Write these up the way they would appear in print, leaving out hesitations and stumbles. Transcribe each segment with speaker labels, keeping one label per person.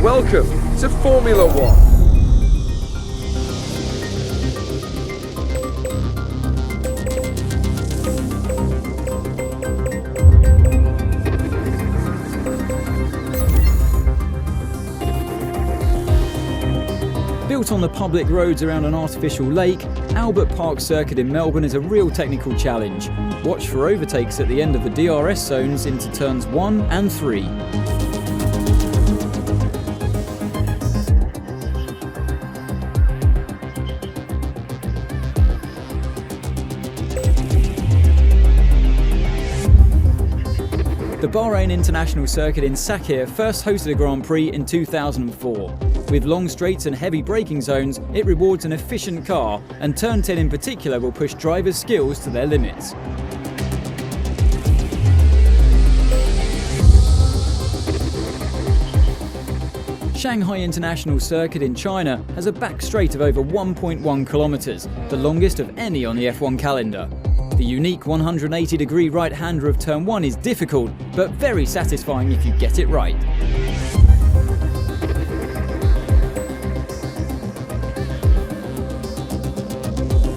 Speaker 1: Welcome to Formula One.
Speaker 2: Built on the public roads around an artificial lake, Albert Park Circuit in Melbourne is a real technical challenge. Watch for overtakes at the end of the DRS zones into turns 1 and 3. The Bahrain International Circuit in Sakhir first hosted a Grand Prix in 2004. With long straights and heavy braking zones, it rewards an efficient car, and Turn 10 in particular will push drivers' skills to their limits. Shanghai International Circuit in China has a back straight of over 1.1 kilometers, the longest of any on the F1 calendar. The unique 180-degree right-hander of Turn 1 is difficult, but very satisfying if you get it right.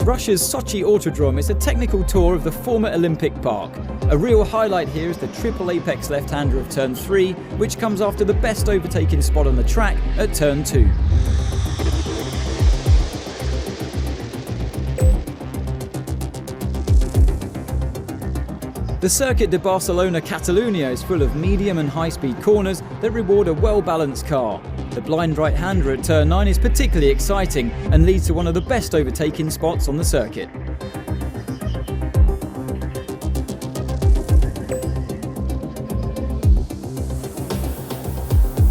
Speaker 2: Russia's Sochi Autodrome is a technical tour of the former Olympic Park. A real highlight here is the triple apex left-hander of Turn 3, which comes after the best overtaking spot on the track at Turn 2. The Circuit de Barcelona Catalunya is full of medium and high-speed corners that reward a well-balanced car. The blind right-hander at Turn 9 is particularly exciting and leads to one of the best overtaking spots on the circuit.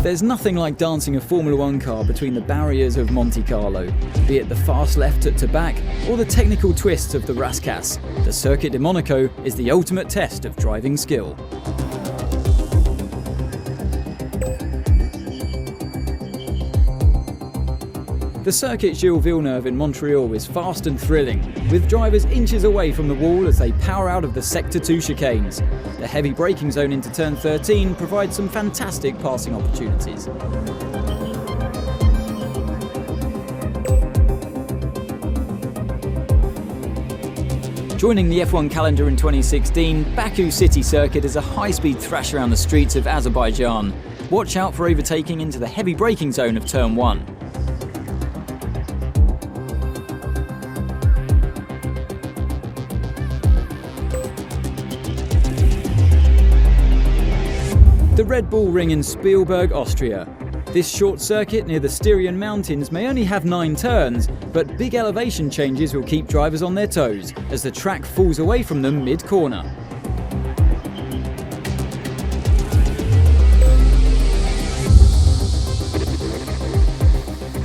Speaker 2: There's nothing like dancing a Formula One car between the barriers of Monte Carlo, be it the fast left at Tabac or the technical twists of the Rascasse. The Circuit de Monaco is the ultimate test of driving skill. The Circuit Gilles Villeneuve in Montreal is fast and thrilling, with drivers inches away from the wall as they power out of the Sector 2 chicanes. The heavy braking zone into Turn 13 provides some fantastic passing opportunities. Joining the F1 calendar in 2016, Baku City Circuit is a high-speed thrash around the streets of Azerbaijan. Watch out for overtaking into the heavy braking zone of Turn 1. The Red Bull Ring in Spielberg, Austria. This short circuit near the Styrian Mountains may only have 9 turns, but big elevation changes will keep drivers on their toes as the track falls away from them mid-corner.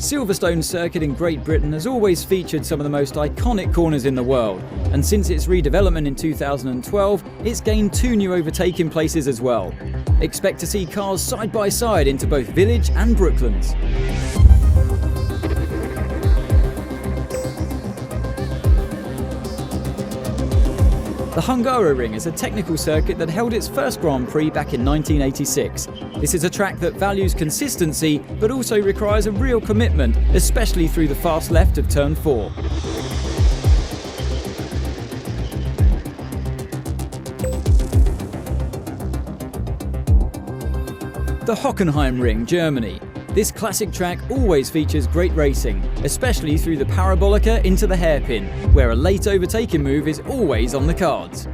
Speaker 2: Silverstone Circuit in Great Britain has always featured some of the most iconic corners in the world, and since its redevelopment in 2012, it's gained 2 new overtaking places as well. Expect to see cars side by side into both Village and Brooklands. The Hungaroring is a technical circuit that held its first Grand Prix back in 1986. This is a track that values consistency, but also requires a real commitment, especially through the fast left of Turn 4. The Hockenheim Ring, Germany. This classic track always features great racing, especially through the Parabolica into the hairpin, where a late overtaking move is always on the cards.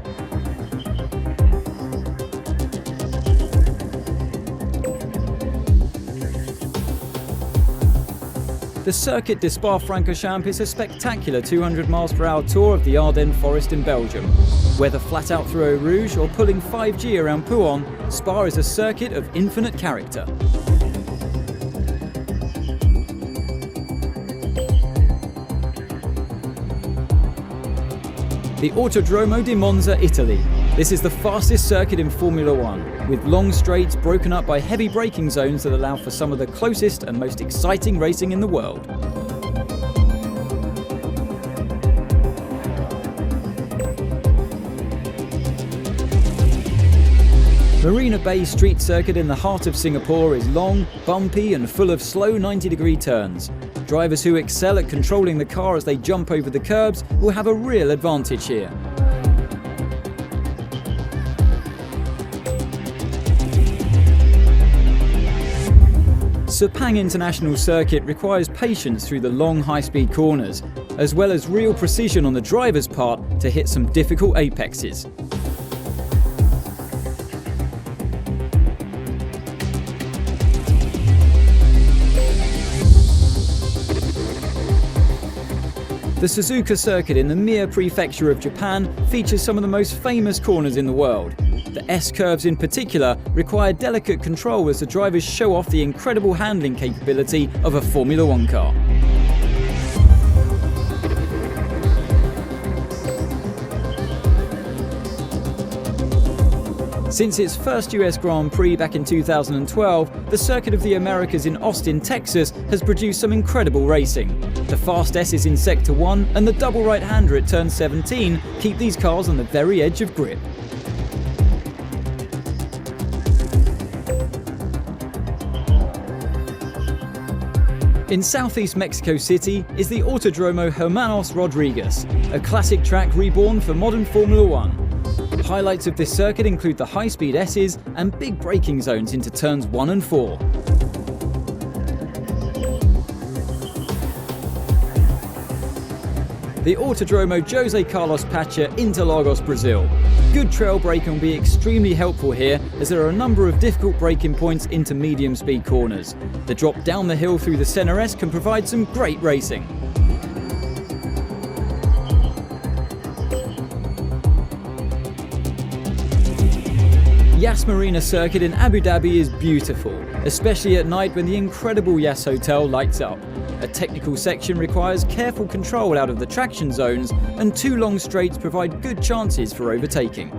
Speaker 2: The Circuit de Spa-Francorchamps is a spectacular 200 mph tour of the Ardennes Forest in Belgium. Whether flat out through Eau Rouge or pulling 5G around Pouhon, Spa is a circuit of infinite character. The Autodromo di Monza, Italy. This is the fastest circuit in Formula One, with long straights broken up by heavy braking zones that allow for some of the closest and most exciting racing in the world. Marina Bay Street Circuit in the heart of Singapore is long, bumpy and full of slow 90-degree turns. Drivers who excel at controlling the car as they jump over the curbs will have a real advantage here. Sepang International Circuit requires patience through the long high-speed corners, as well as real precision on the driver's part to hit some difficult apexes. The Suzuka circuit in the Mie Prefecture of Japan features some of the most famous corners in the world. The S-curves in particular require delicate control as the drivers show off the incredible handling capability of a Formula One car. Since its first US Grand Prix back in 2012, the Circuit of the Americas in Austin, Texas has produced some incredible racing. The fast S's in Sector 1 and the double right-hander at Turn 17 keep these cars on the very edge of grip. In southeast Mexico City is the Autodromo Hermanos Rodriguez, a classic track reborn for modern Formula One. Highlights of this circuit include the high-speed S's and big braking zones into turns 1 and 4. The Autodromo Jose Carlos Pacha Interlagos, Brazil. Good trail braking will be extremely helpful here as there are a number of difficult braking points into medium-speed corners. The drop down the hill through the Senna S can provide some great racing. Yas Marina Circuit in Abu Dhabi is beautiful, especially at night when the incredible Yas Hotel lights up. A technical section requires careful control out of the traction zones, and 2 long straights provide good chances for overtaking.